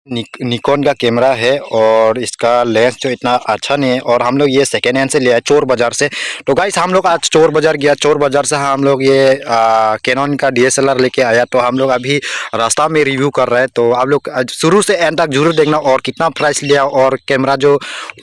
Nikon का camera है और इसका लेंस जो इतना अच्छा नहीं है और हम लोग ये सेकेंड हैंड से लिया है चोर बाज़ार से। तो गाइस हम लोग आज चोर बाज़ार गया, चोर बाज़ार से हम लोग ये कैनन का डीएसएलआर लेके आया। तो हम लोग अभी रास्ता में रिव्यू कर रहे हैं, तो आप लोग शुरू से एंड तक जरूर देखना और कितना प्राइस लिया और कैमरा जो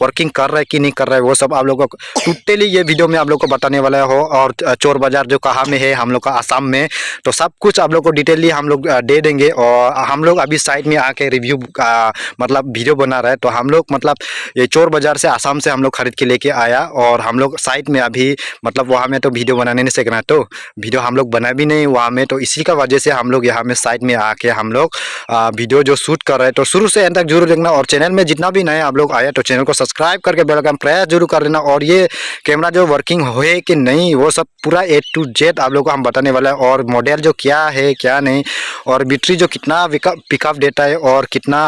वर्किंग कर रहा है कि नहीं कर रहा है वो सब आप लोग को टोटली ये वीडियो में आप लोग को बताने वाला हो। और चोर बाज़ार जो कहाँ में है, हम लोग का आसाम में, तो सब कुछ आप लोग को डिटेली हम लोग दे देंगे। और हम लोग अभी साइड में आके रिव्यू का मतलब वीडियो बना रहा है। तो हम लोग मतलब ये चोर बाज़ार से आसाम से हम लोग खरीद के लेके आया और हम लोग साइड में अभी मतलब वहाँ में तो वीडियो बनाने नहीं सीखना, तो वीडियो हम लोग बना भी नहीं वहाँ में। तो इसी का वजह से हम लोग यहाँ में साइड में आके हम लोग वीडियो जो शूट कर रहे हैं। तो शुरू से एंड तक जरूर देखना और चैनल में जितना भी नए आप लोग आए तो चैनल को सब्सक्राइब करके बेल आइकन प्रेस जरूर कर देना। और ये कैमरा जो वर्किंग है कि नहीं वो सब पूरा A to Z आप लोग को हम बताने वाला है। और मॉडल जो क्या है क्या नहीं, और बैटरी जो कितना पिकअप देता है, और कितना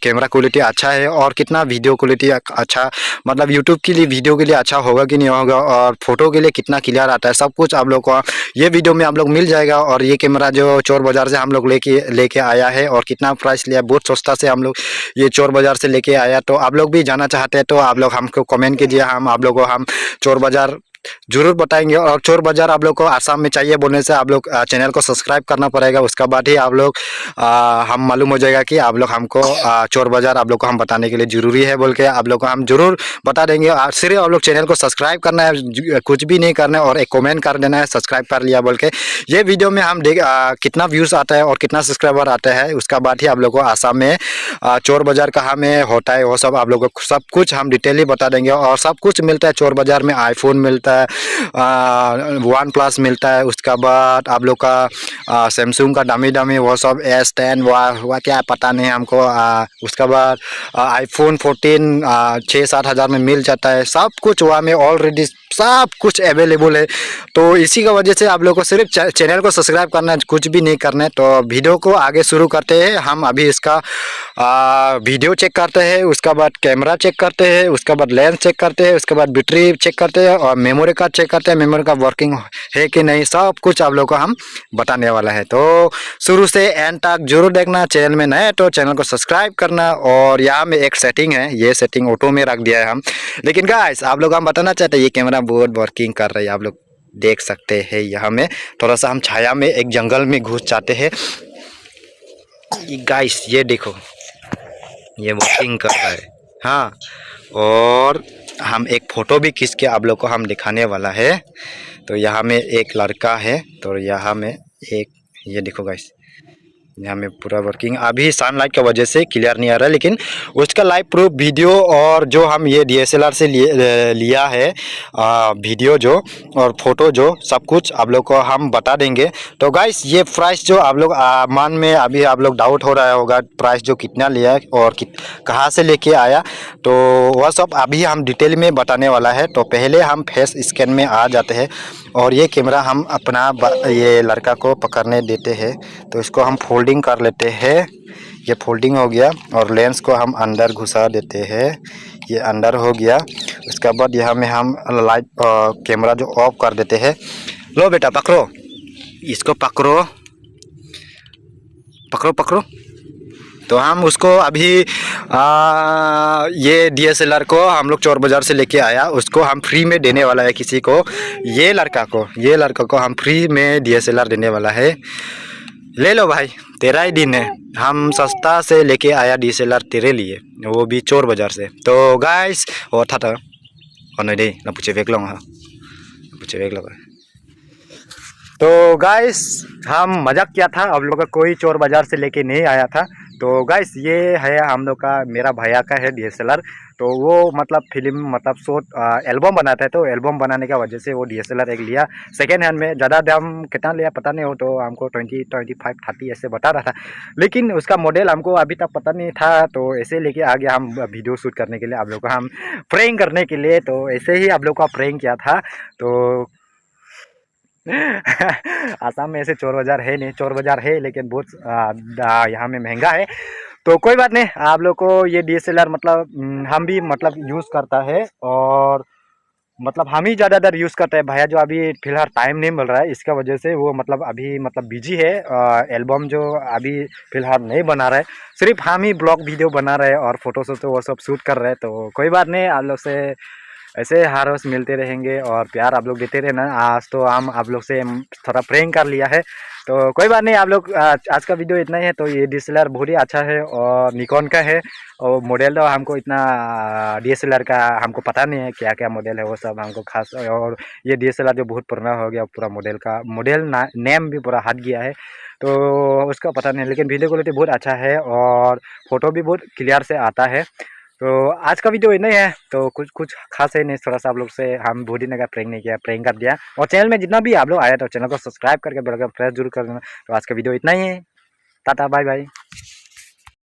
कैमरा क्वालिटी अच्छा है, और कितना वीडियो क्वालिटी अच्छा मतलब यूट्यूब के लिए वीडियो के लिए अच्छा होगा कि नहीं होगा, और फोटो के लिए कितना क्लियर आता है, सब कुछ आप लोग को ये वीडियो में आप लोग मिल जाएगा। और ये कैमरा जो चोर बाज़ार से हम लोग लेके आया है और कितना प्राइस लिया, बहुत सस्ता से हम लोग ये चोर बाज़ार से लेके आया। तो आप लोग भी जाना चाहते हैं तो आप लोग हमको कमेंट कीजिए, हम आप लोग को हम चोर बाज़ार जरूर बताएंगे। और चोर बाज़ार आप लोग को आसाम में चाहिए बोलने से आप लोग चैनल को सब्सक्राइब करना पड़ेगा, उसका बाद ही आप लोग हम मालूम हो जाएगा कि आप लोग हमको चोर बाज़ार आप लोग को हम बताने के लिए ज़रूरी है बोल के आप लोग को हम जरूर बता देंगे। सिर्फ आप लोग चैनल को सब्सक्राइब करना है, कुछ भी नहीं करना है, और एक कमेंट कर देना है सब्सक्राइब कर लिया बोल के। ये वीडियो में हम देख कितना व्यूज़ आता है और कितना सब्सक्राइबर आता है, उसका बाद ही आप लोग को आसाम में चोर बाज़ार कहाँ में होता है वो सब आप लोग को सब कुछ हम डिटेली बता देंगे। और सब कुछ मिलता है चोर बाज़ार में, आईफोन मिलता है, वन प्लस मिलता है, उसका बाद आप लोग का सैमसंग का दामी वो सब S10 हुआ क्या पता नहीं हमको, उसका बाद आईफोन 14 6-7 हज़ार में मिल जाता है। सब कुछ वहाँ में ऑलरेडी सब कुछ अवेलेबल है। तो इसी का वजह से आप लोग को सिर्फ चैनल को सब्सक्राइब करना है, कुछ भी नहीं करना है। तो वीडियो को आगे शुरू करते हैं। हम अभी इसका वीडियो चेक करते हैं, उसका बाद कैमरा चेक करते हैं, उसका बाद लेंस चेक करते हैं, उसके बाद बैटरी चेक करते हैं, और मेमोरी कार्ड चेक करते हैं मेमोरी कार्ड वर्किंग है कि नहीं, सब कुछ आप लोग को हम बताने वाला है। तो शुरू से एंड तक जरूर देखना। चैनल में नए तो चैनल को सब्सक्राइब करना। और यहाँ में एक सेटिंग है, ये सेटिंग ऑटो में रख दिया है हम, लेकिन गाइस आप लोग हम बताना चाहते हैं ये कैमरा बहुत वर्किंग कर रही है, आप लोग देख सकते हैं। यहाँ में थोड़ा सा हम छाया में एक जंगल में घुस जाते हैं। गाइस ये देखो ये वर्किंग कर रहा है, हाँ। और हम एक फ़ोटो भी खींच के आप लोग को हम दिखाने वाला है। तो यहाँ में एक लड़का है, तो यहाँ में एक ये देखो गाइस, यहाँ में पूरा वर्किंग। अभी सनलाइट की वजह से क्लियर नहीं आ रहा है, लेकिन उसका लाइव प्रूफ वीडियो और जो हम ये डीएसएलआर से लिया है वीडियो जो और फोटो जो सब कुछ आप लोग को हम बता देंगे। तो गाइस ये प्राइस जो आप लोग मन में अभी आप लोग डाउट हो रहा होगा प्राइस जो कितना लिया है और कहाँ से लेके आया, तो वह सब अभी हम डिटेल में बताने वाला है। तो पहले हम फेस स्कैन में आ जाते हैं और ये कैमरा हम अपना ये लड़का को पकड़ने देते हैं। तो इसको हम फोल्डिंग कर लेते हैं, ये फोल्डिंग हो गया। और लेंस को हम अंदर घुसा देते हैं, ये अंदर हो गया। उसके बाद यहाँ में हम लाइट कैमरा जो ऑफ कर देते हैं। लो बेटा पकड़ो, इसको पकड़ो पकड़ो पकड़ो। तो हम उसको अभी ये डीएसएलआर को हम लोग चोर बाज़ार से लेके आया, उसको हम फ्री में देने वाला है किसी को। ये लड़का को हम फ्री में डीएसएलआर देने वाला है। ले लो भाई, तेरा ही दिन है। हम सस्ता से लेके आया डीएसएलआर तेरे लिए, वो भी चोर बाज़ार से। तो गाइस वो था और नहीं दे ना पूछे वेक लो, हाँ पूछे वेक लो। तो गाइस हम मजाक किया था, आप लोग का कोई चोर बाज़ार से लेके नहीं आया था। तो गाइस ये है हम लोग का, मेरा भैया का है डीएसएलआर। तो वो मतलब फिल्म मतलब शॉर्ट एल्बम बनाता है, तो एल्बम बनाने की वजह से वो डीएसएलआर एक लिया सेकेंड हैंड में। ज़्यादा दाम कितना लिया पता नहीं हो, तो हमको 20-25-30 ऐसे बता रहा था, लेकिन उसका मॉडल हमको अभी तक पता नहीं था। तो ऐसे लेके आ गया हम वीडियो शूट करने के लिए, आप लोग को हम प्रैंक करने के लिए। तो ऐसे ही आप लोग का प्रैंक किया था। तो आसाम में ऐसे चोर बाज़ार है नहीं, चोर बाज़ार है लेकिन बहुत यहाँ में महंगा है। तो कोई बात नहीं, आप लोग को ये डीएसएलआर मतलब हम भी मतलब यूज़ करता है और मतलब हम ही ज़्यादातर यूज़ करते हैं। भैया जो अभी फ़िलहाल टाइम नहीं मिल रहा है, इसका वजह से वो मतलब अभी मतलब बिजी है। एल्बम जो अभी फ़िलहाल नहीं बना रहा है, सिर्फ हम ही ब्लॉग वीडियो बना रहे हैं और फोटो शोटो वो सब शूट कर रहे हैं। तो कोई बात नहीं, आप लोग से ऐसे हर रोज़ मिलते रहेंगे और प्यार आप लोग देते रहना। आज तो हम आप लोग से थोड़ा प्रैंक कर लिया है, तो कोई बात नहीं। आप लोग आज का वीडियो इतना ही है। तो ये डीएसएलआर बहुत ही अच्छा है और निकॉन का है, और मॉडल तो हमको इतना डीएसएलआर का हमको पता नहीं है क्या क्या मॉडल है वो सब हमको खास। और ये डीएसएलआर जो बहुत पुराना हो गया, पूरा मॉडल का मॉडल नेम भी पूरा हट गया है, तो उसका पता नहीं। लेकिन वीडियो क्वालिटी बहुत अच्छा है और फ़ोटो भी बहुत क्लियर से आता है। तो आज का वीडियो इतना ही है। तो कुछ कुछ खास है नहीं, थोड़ा सा आप लोग से हम बॉडी ने का प्रैंक नहीं किया, प्रैंक कर दिया। और चैनल में जितना भी आप लोग आए तो चैनल को सब्सक्राइब करके बेल आइकन प्रेस जरूर कर देना। तो आज का वीडियो इतना ही है। टाटा बाय बाय।